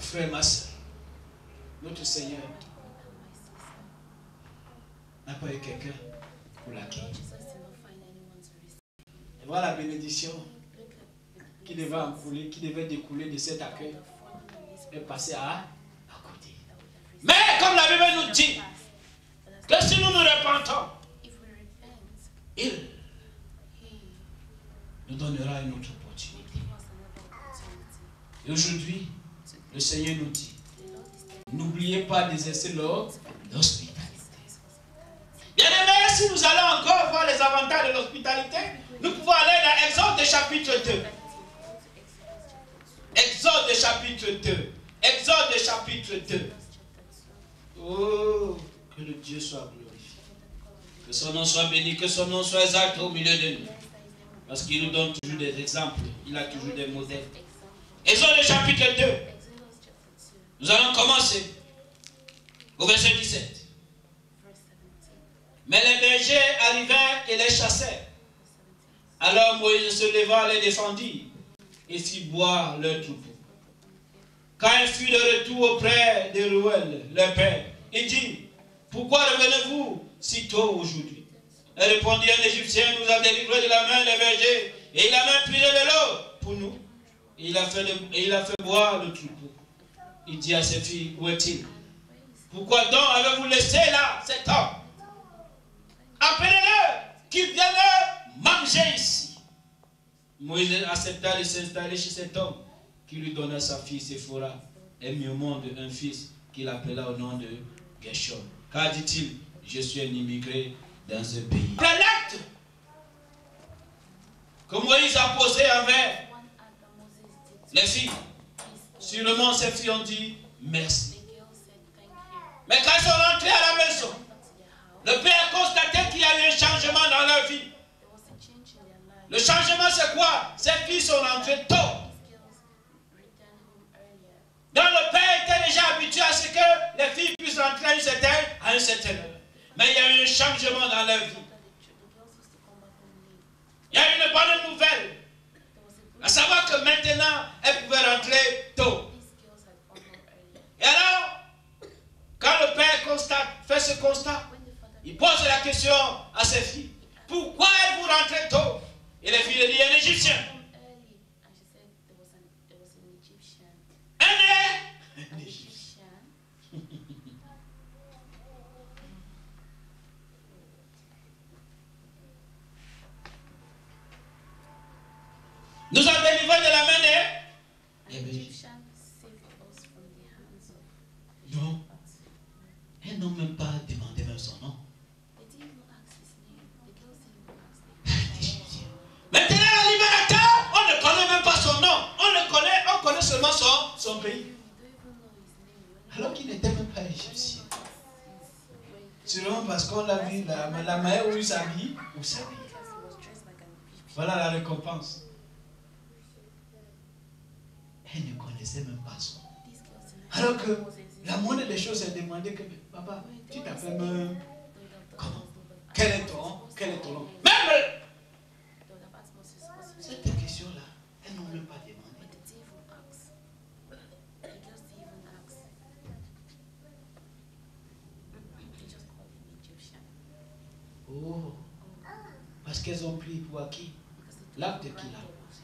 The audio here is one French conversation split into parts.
frère, ma soeur, notre Seigneur n'a pas eu quelqu'un pour l'accueillir. Et voilà la bénédiction qui devait découler de cet accueil et passer à côté. Mais comme la Bible nous dit que si nous nous repentons, il nous donnera une autre opportunité. Et aujourd'hui, le Seigneur nous dit, n'oubliez pas d'exercer l'hospitalité. Bien aimés, si nous allons encore voir les avantages de l'hospitalité, nous pouvons aller dans Exode chapitre 2. Exode chapitre 2. Exode chapitre 2. Oh, que le Dieu soit glorifié. Que son nom soit béni, que son nom soit exalté au milieu de nous. Parce qu'il nous donne toujours des exemples. Il a toujours des modèles. Exode chapitre 2. Nous allons commencer au verset 17. Mais les bergers arrivèrent et les chassèrent. Alors Moïse se leva, les défendit et fit boire leur troupeau. Quand il fut de retour auprès de Reuel, leur père, il dit, pourquoi revenez-vous si tôt aujourd'hui? Il répondit, un Égyptien nous a délivré de la main des bergers et il a même puisé de l'eau pour nous. Et il a fait boire le troupeau. Il dit à ses filles, où est-il? Pourquoi donc avez-vous laissé là cet homme? Appelez-le, qu'il vienne manger ici. Moïse accepta de s'installer chez cet homme, qui lui donna sa fille Séphora, et mit au monde un fils qu'il appela au nom de Gershom. Car dit-il, je suis un immigré dans ce pays. L'acte que Moïse a posé envers les filles, sûrement ces filles ont dit merci. Mais quand ils sont rentrés à la maison, le père a constaté qu'il y a eu un changement dans leur vie. Le changement, c'est quoi? Ces filles sont rentrées tôt. Donc le père était déjà habitué à ce que les filles puissent rentrer à une certaine heure. Mais il y a eu un changement dans leur vie. Il y a une bonne nouvelle. À savoir que maintenant, elles pouvaient rentrer tôt. Et alors, quand le père fait ce constat, il pose la question à ses filles. Pourquoi êtes-vous rentrez tôt? Et les filles lui disent, un Égyptien. Un Égyptien. Nous a délivrés de la main des Égyptiens. Non. Elles n'ont même pas demandé même son nom. Maintenant, le libérateur, on ne connaît même pas son nom. On connaît seulement son pays. Alors qu'il n'était même pas égyptien. Sûrement parce qu'on l'a vu, la manière où il s'habille, Voilà la récompense. Elle ne connaissait même pas son nom. Alors que la moindre des choses, elle demandait que, papa, tu t'appelles même comment? Quel est ton nom? Même cette question-là, elles n'ont même pas demandé. Oh, parce qu'elles ont pris pour acquis l'acte qu'il a posé.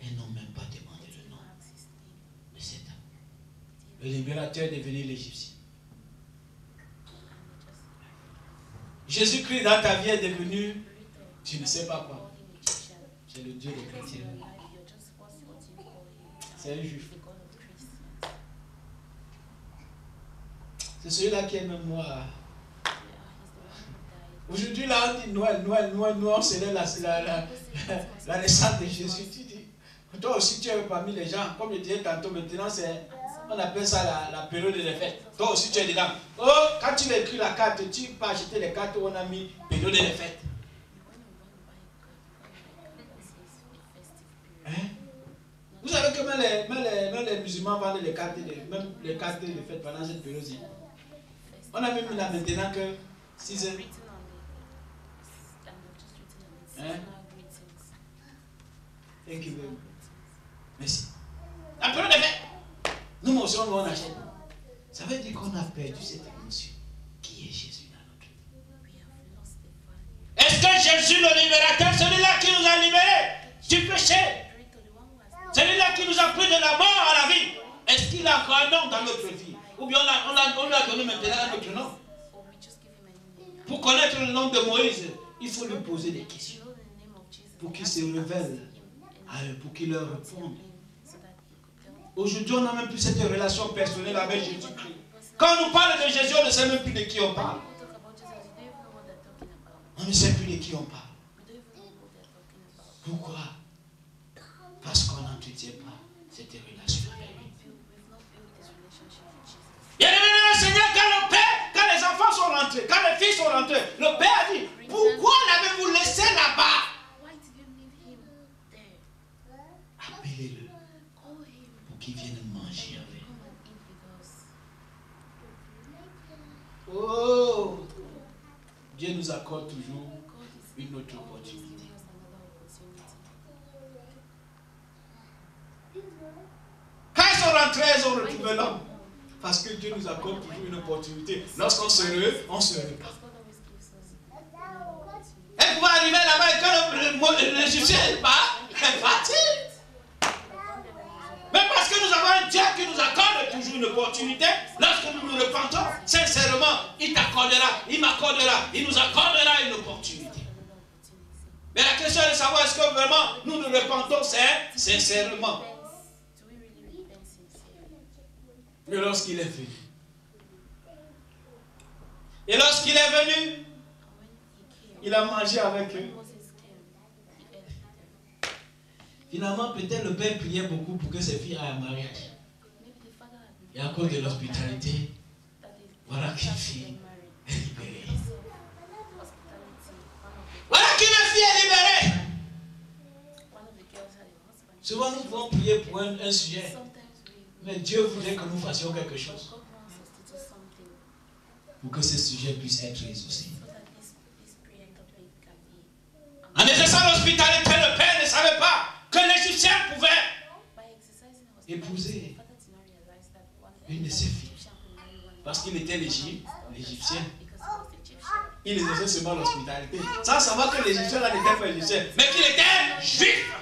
Elles n'ont même pas demandé le nom de cet homme. Le libérateur est devenu l'Égyptien. Jésus-Christ dans ta vie est devenu, tu ne sais pas quoi. C'est le Dieu des chrétiens. C'est un juif. C'est celui-là qui est même moi. Aujourd'hui, là, on dit Noël, on célèbre la naissance de Jésus. Tu dis, toi aussi, tu es parmi les gens. Comme je disais tantôt, maintenant, on appelle ça la période des fêtes. Toi aussi, tu es dedans. Oh, quand tu as écrit la carte, tu peux acheter les cartes où on a mis période des fêtes. Hein? Vous savez que même les musulmans vendent les cartes de fête pendant cette période-ci. On a même là maintenant que 6 heures. Hein? Thank you very much. Merci. Appelons les faits. Nous aussi, on achète. Ça veut dire qu'on a perdu cette émotion qui est Jésus dans notre vie. Est-ce que Jésus, le libérateur, celui-là qui nous a libérés du péché, celui-là qui nous a pris de la mort à la vie, est-ce qu'il a encore un nom dans notre vie? Ou bien on lui a donné maintenant un autre nom? Pour connaître le nom de Moïse, il faut lui poser des questions. Pour qu'il se révèle à eux, pour qu'il leur réponde. Aujourd'hui, on n'a même plus cette relation personnelle avec Jésus-Christ. Quand on nous parle de Jésus, on ne sait même plus de qui on parle. On ne sait plus de qui on parle. Pourquoi? Parce qu'on n'entretient pas cette relation avec lui. Bien aimé dans le Seigneur, quand les enfants sont rentrés, quand les filles sont rentrées, le père a dit, pourquoi l'avez-vous laissé là-bas? Appelez-le pour qu'il vienne manger avec nous. Oh, Dieu nous accorde toujours une autre opportunité. Quand ils sont rentrés, ils ont retrouvé l'homme. Parce que Dieu nous accorde toujours une opportunité. Lorsqu'on se repart. Elle pouvait arriver là-bas et quand l'Égyptien part, elle partit. Mais parce que nous avons un Dieu qui nous accorde toujours une opportunité, lorsque nous nous repentons, sincèrement, il t'accordera, il m'accordera, il nous accordera une opportunité. Mais la question est de savoir est-ce que vraiment nous nous repentons sincèrement. Et lorsqu'il est venu. Et lorsqu'il est venu, il a mangé avec eux. Finalement, peut-être le père priait beaucoup pour que ses filles aient un mariage. Et à cause de l'hospitalité, voilà qu'une fille est libérée. Voilà qu'une fille est libérée. Souvent, nous pouvons prier pour un sujet. Mais Dieu voudrait que nous fassions quelque chose pour que ce sujet puisse être résolu. En exerçant l'hospitalité, le père ne savait pas que l'Égyptien pouvait épouser une de ses filles. Parce qu'il était l'Égyptien. Il exerçait seulement l'hospitalité. Sans savoir que l'Égyptien n'était pas égyptien, mais qu'il était juif.